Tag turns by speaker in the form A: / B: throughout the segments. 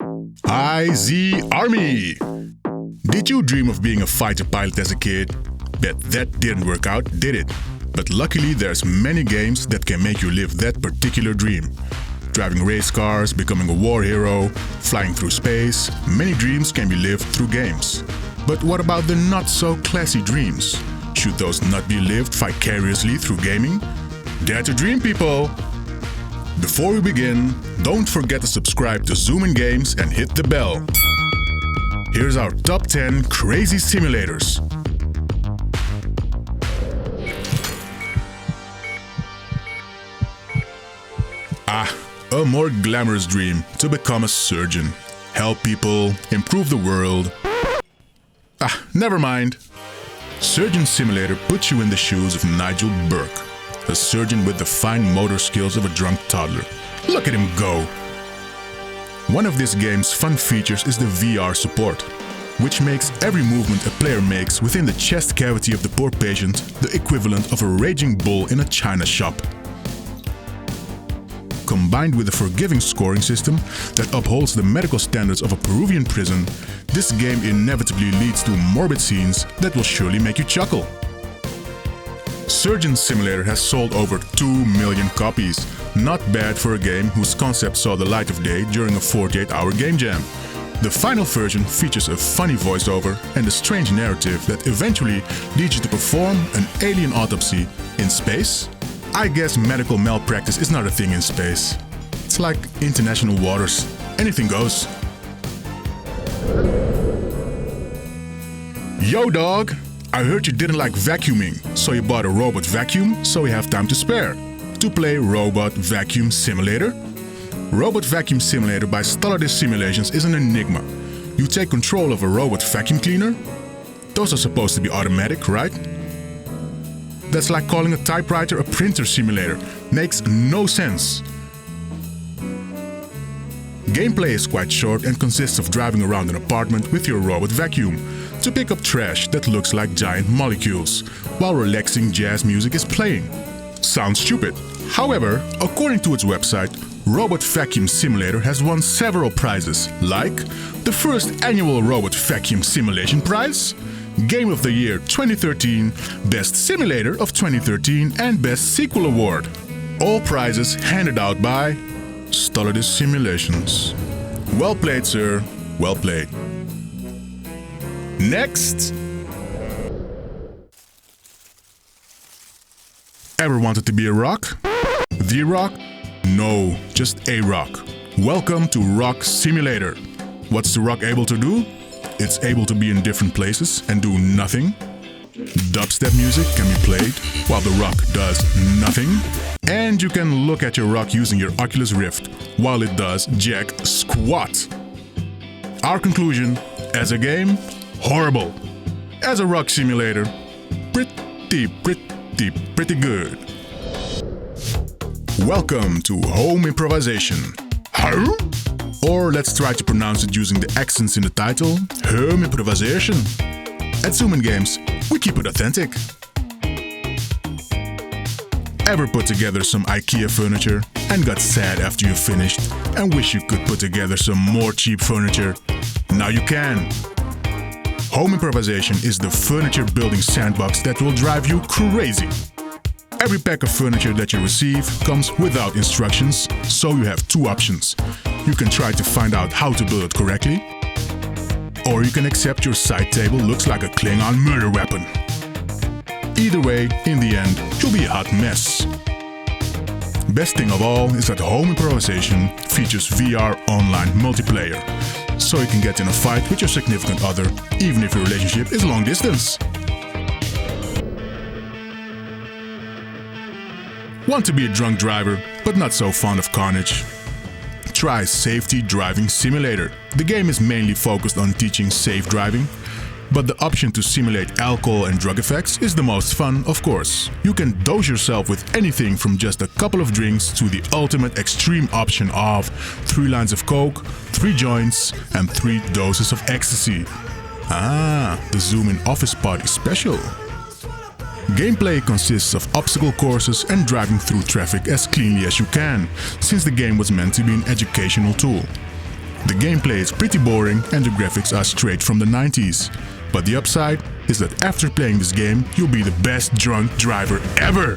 A: IZ Army! Did you dream of being a fighter pilot as a kid? Bet that didn't work out, did it? But luckily there's many games that can make you live that particular dream. Driving race cars, becoming a war hero, flying through space, many dreams can be lived through games. But what about the not so classy dreams? Should those not be lived vicariously through gaming? Dare to dream, people! Before we begin, don't forget to subscribe to Zoomin Games and hit the bell. Here's our top 10 crazy simulators. A more glamorous dream to become a surgeon. Help people, improve the world. Never mind. Surgeon Simulator puts you in the shoes of Nigel Burke, a surgeon with the fine motor skills of a drunk toddler. Look at him go! One of this game's fun features is the VR support, which makes every movement a player makes within the chest cavity of the poor patient the equivalent of a raging bull in a china shop. Combined with a forgiving scoring system that upholds the medical standards of a Peruvian prison, this game inevitably leads to morbid scenes that will surely make you chuckle. Surgeon Simulator has sold over 2 million copies. Not bad for a game whose concept saw the light of day during a 48-hour game jam. The final version features a funny voiceover and a strange narrative that eventually leads you to perform an alien autopsy in space. I guess medical malpractice is not a thing in space. It's like international waters. Anything goes. Yo dog, I heard you didn't like vacuuming, so you bought a robot vacuum so you have time to spare. To play Robot Vacuum Simulator? Robot Vacuum Simulator by Stolidus Simulations is an enigma. You take control of a robot vacuum cleaner? Those are supposed to be automatic, right? That's like calling a typewriter a printer simulator. Makes no sense. Gameplay is quite short and consists of driving around an apartment with your robot vacuum to pick up trash that looks like giant molecules, while relaxing jazz music is playing. Sounds stupid. However, according to its website, Robot Vacuum Simulator has won several prizes, like the first annual Robot Vacuum Simulation Prize, Game of the Year 2013, Best Simulator of 2013 and Best Sequel Award. All prizes handed out by Stolidus Simulations. Well played, sir. Well played. Next! Ever wanted to be a rock? The Rock? No, just a rock. Welcome to Rock Simulator. What's the rock able to do? It's able to be in different places and do nothing. Dubstep music can be played while the rock does nothing. And you can look at your rock using your Oculus Rift while it does jack squat. Our conclusion, as a game, horrible. As a rock simulator, pretty good. Welcome to Home Improvisation. Huh? Or let's try to pronounce it using the accents in the title, Home Improvisation. At Zoomin Games, we keep it authentic. Ever put together some IKEA furniture and got sad after you finished and wish you could put together some more cheap furniture? Now you can. Home Improvisation is the furniture building sandbox that will drive you crazy. Every pack of furniture that you receive comes without instructions, so you have two options. You can try to find out how to build it correctly, or you can accept your side table looks like a Klingon murder weapon. Either way, in the end, you'll be a hot mess. Best thing of all is that Home Improvisation features VR online multiplayer, so you can get in a fight with your significant other, even if your relationship is long distance. Want to be a drunk driver, but not so fond of carnage? Try Safety Driving Simulator. The game is mainly focused on teaching safe driving, but the option to simulate alcohol and drug effects is the most fun, of course. You can dose yourself with anything from just a couple of drinks to the ultimate extreme option of 3 lines of coke, 3 joints and 3 doses of ecstasy. The Zoomin Office Party Special. Gameplay consists of obstacle courses and driving through traffic as cleanly as you can, since the game was meant to be an educational tool. The gameplay is pretty boring and the graphics are straight from the 90s. But the upside is that after playing this game, you'll be the best drunk driver ever!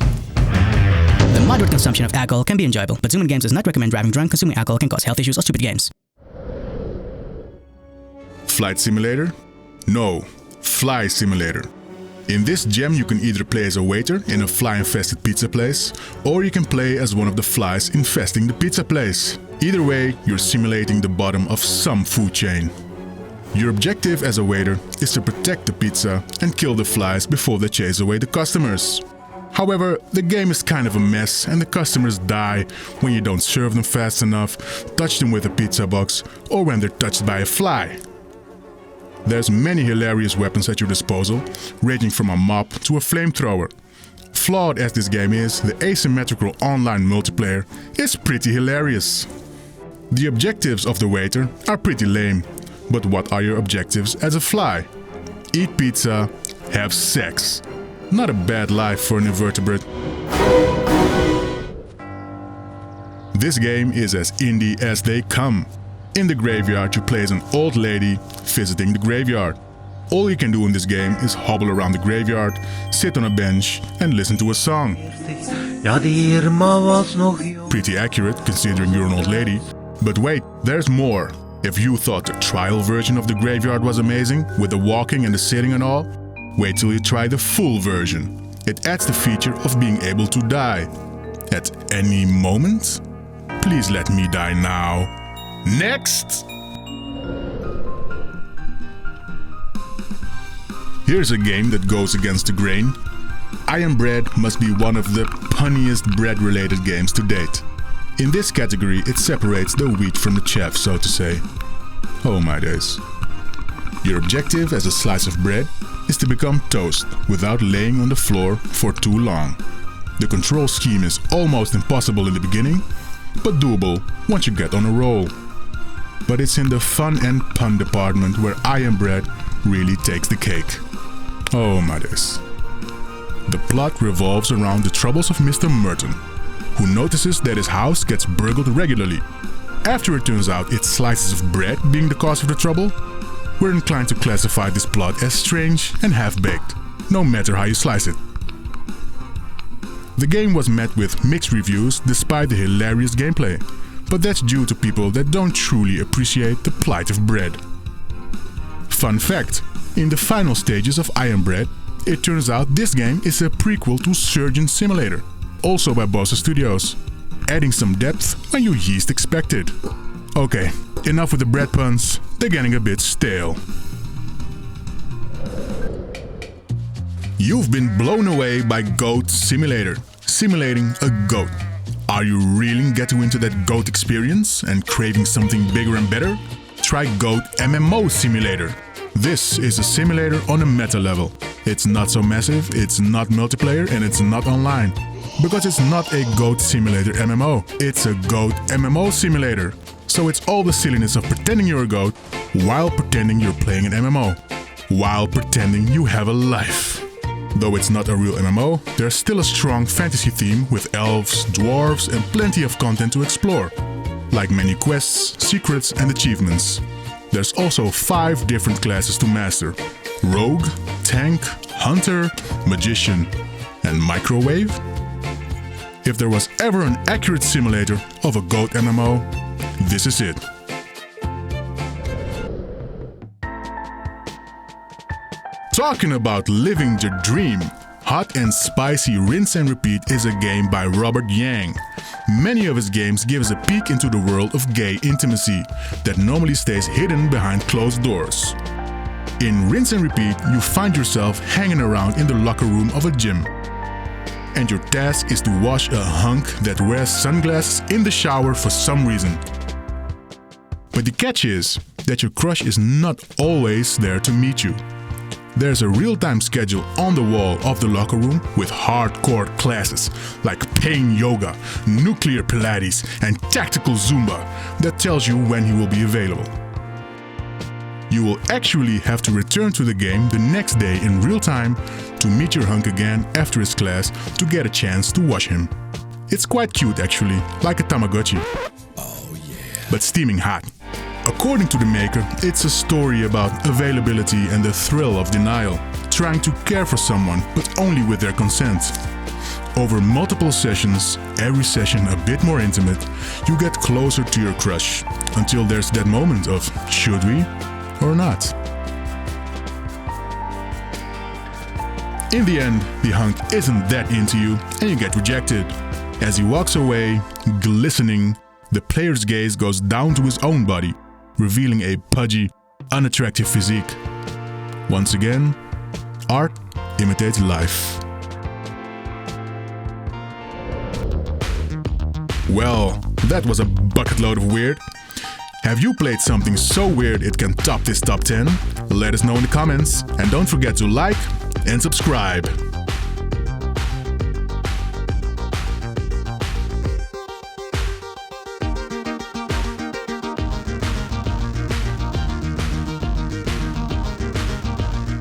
B: The moderate consumption of alcohol can be enjoyable, but Zoomin Games does not recommend driving drunk. Consuming alcohol can cause health issues or stupid games.
A: Flight Simulator? No, Fly Simulator. In this gem you can either play as a waiter in a fly-infested pizza place, or you can play as one of the flies infesting the pizza place. Either way, you're simulating the bottom of some food chain. Your objective as a waiter is to protect the pizza and kill the flies before they chase away the customers. However, the game is kind of a mess and the customers die when you don't serve them fast enough, touch them with a pizza box, or when they're touched by a fly. There's many hilarious weapons at your disposal, ranging from a mop to a flamethrower. Flawed as this game is, the asymmetrical online multiplayer is pretty hilarious. The objectives of the waiter are pretty lame, but what are your objectives as a fly? Eat pizza, have sex. Not a bad life for an invertebrate. This game is as indie as they come. In the graveyard you play as an old lady visiting the graveyard. All you can do in this game is hobble around the graveyard, sit on a bench and listen to a song. Pretty accurate considering you're an old lady. But wait, there's more. If you thought the trial version of the graveyard was amazing, with the walking and the sitting and all, wait till you try the full version. It adds the feature of being able to die. At any moment? Please let me die now. Next! Here's a game that goes against the grain. I Am Bread must be one of the punniest bread-related games to date. In this category, it separates the wheat from the chaff, so to say. Oh my days. Your objective as a slice of bread is to become toast without laying on the floor for too long. The control scheme is almost impossible in the beginning, but doable once you get on a roll. But it's in the fun and pun department where I Am Bread really takes the cake. Oh my days. The plot revolves around the troubles of Mr. Merton, who notices that his house gets burgled regularly. After it turns out it's slices of bread being the cause of the trouble, we're inclined to classify this plot as strange and half-baked, no matter how you slice it. The game was met with mixed reviews despite the hilarious gameplay, but that's due to people that don't truly appreciate the plight of bread. Fun fact, in the final stages of I Am Bread, it turns out this game is a prequel to Surgeon Simulator, also by Bossa Studios, adding some depth when you least expected. Okay, enough with the bread puns, they're getting a bit stale. You've been blown away by Goat Simulator, simulating a goat. Are you really getting into that goat experience and craving something bigger and better? Try Goat MMO Simulator. This is a simulator on a meta level. It's not so massive, it's not multiplayer and it's not online. Because it's not a Goat Simulator MMO, it's a Goat MMO Simulator. So it's all the silliness of pretending you're a goat while pretending you're playing an MMO. While pretending you have a life. Though it's not a real MMO, there's still a strong fantasy theme with elves, dwarves and plenty of content to explore. Like many quests, secrets and achievements. There's also 5 different classes to master. Rogue, Tank, Hunter, Magician and Microwave. If there was ever an accurate simulator of a goat MMO, this is it. Talking about living the dream, Hot and Spicy Rinse and Repeat is a game by Robert Yang. Many of his games give us a peek into the world of gay intimacy that normally stays hidden behind closed doors. In Rinse and Repeat, you find yourself hanging around in the locker room of a gym. And your task is to wash a hunk that wears sunglasses in the shower for some reason. But the catch is that your crush is not always there to meet you. There's a real-time schedule on the wall of the locker room with hardcore classes like pain yoga, nuclear Pilates and tactical Zumba that tells you when he will be available. You will actually have to return to the game the next day in real time to meet your hunk again after his class to get a chance to wash him. It's quite cute actually, like a Tamagotchi. Oh yeah. But steaming hot. According to the maker, it's a story about availability and the thrill of denial, trying to care for someone, but only with their consent. Over multiple sessions, every session a bit more intimate, you get closer to your crush, until there's that moment of should we or not. In the end, the hunk isn't that into you and you get rejected. As he walks away, glistening, the player's gaze goes down to his own body, revealing a pudgy, unattractive physique. Once again, art imitates life. Well, that was a bucket load of weird. Have you played something so weird it can top this top 10? Let us know in the comments, and don't forget to like and subscribe.